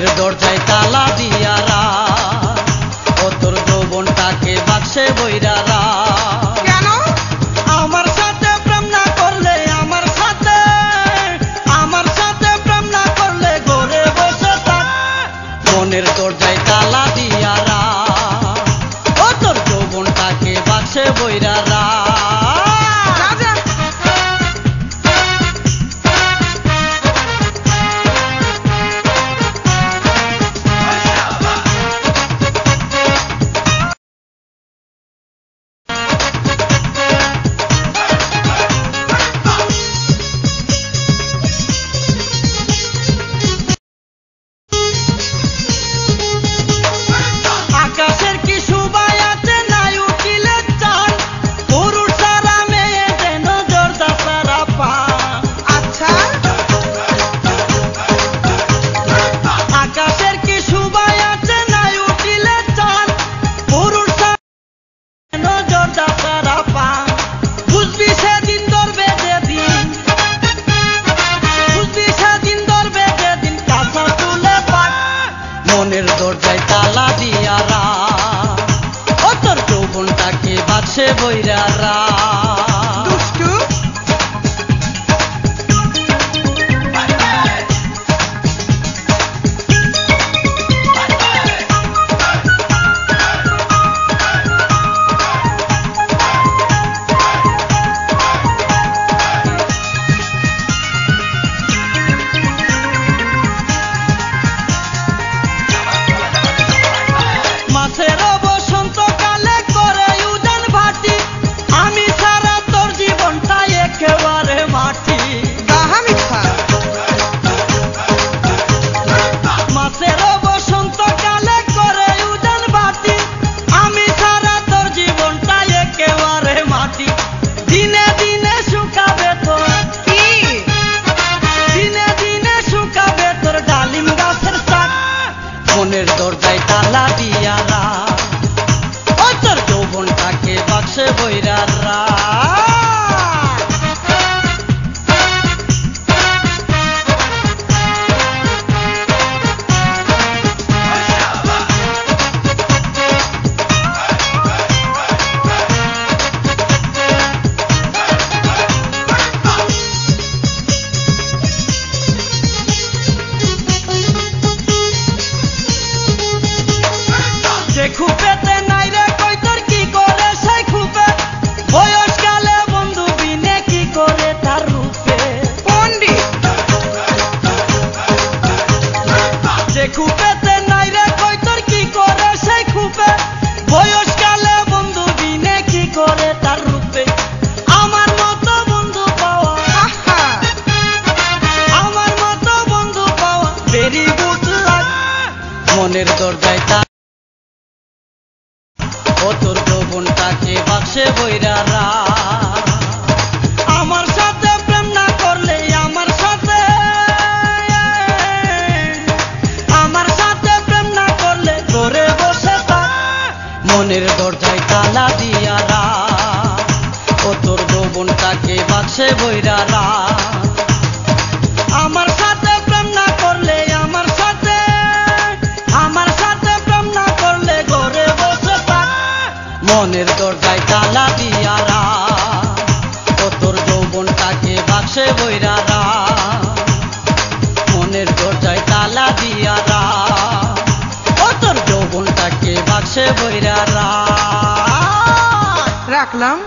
মনের দরজায় তালা দিয়া রাখ, ও তোর যৌবনটাকে বাক্সে বইরা রাখ। কেন? আমার সাথে প্রেম না করলে, আমার সাথে প্রেম না করলে ঘরে বসে থাক। মনের দরজায় তালা দিয়া রাখ, ও তোর যৌবনটাকে বাক্সে বইরা রাখ। আকাশের কি শোভায় আছে নাই উঠিলে চাঁদ, পুরুষ সারা মেয়ে যেন জর্দা সারা পান। আচ্ছা, আকাশের কি শোভায় আছে নাই উঠিলে চাঁদ, পুরুষ সারা যেন জর্দা সারা পান। বুঝবি সেদিন ধরবে যেদিন, বুঝবি সেদিন ধরবে যেদিন কাঁচা চুলে পাক। মনের দরজায় তালা দিয়া রাখ, ও তোর যৌবনটাকে বাক্সে বইরা রাখ। দুষ্টু। মাছের বসন্তকালে করে উজান ভাটি, আমি সারা তোর জীবনটা একেবারে মাটি। গাহা মিথ্যা। মাছের বসন্তকালে করে উজান ভাটি, আমি সারা তোর জীবনটা একেবারে মাটি। দিনে দিনে শুকাবে তোর, কি? দিনে দিনে শুকাবে তোর ডালিম গাছের শাক। মনের দরজায় তালা দিয়া রাখ, ও তোর যৌবনটাকে বাক্সে বইরা রাখ। যে খুপেতে নাই রে কই তোর কি করে সেই খুপে, বয়সকালে বন্ধু বিনে কি করে তার রূপে। পণ্ডিত। যে খুপেতে নাই রে কই তোর কি করে সেই খুপে, বয়সকালে বন্ধু বিনে কি করে তার রূপে। আমার মতো বন্ধু পাওয়া, আহা, আমার মতো বন্ধু পাওয়া ভেরি গুড লাক। মনের দরজায় ও তোর যৌবনটাকে বাক্সে বইরা রাখ। আমার সাথে প্রেম না করলে, আমার সাথে প্রেম না করলে ঘরে বসে থাক। মনের দরজায় তালা দিয়া রাখ, ও তোর যৌবনটাকে বাক্সে বইরা রাখ। আমার সাথে প্রেম না করলে, আমার সাথে প্রেম না করলে ঘরে বসে থাক। মনের দরজায় তালা দিয়া রাখ, ও তোর যৌবনটাকে বাক্সে বইরা রাখ। মনের দরজায় তালা দিয়া রাখ, ও তোর যৌবনটাকে বাক্সে বইরা রাখ। রাখলাম।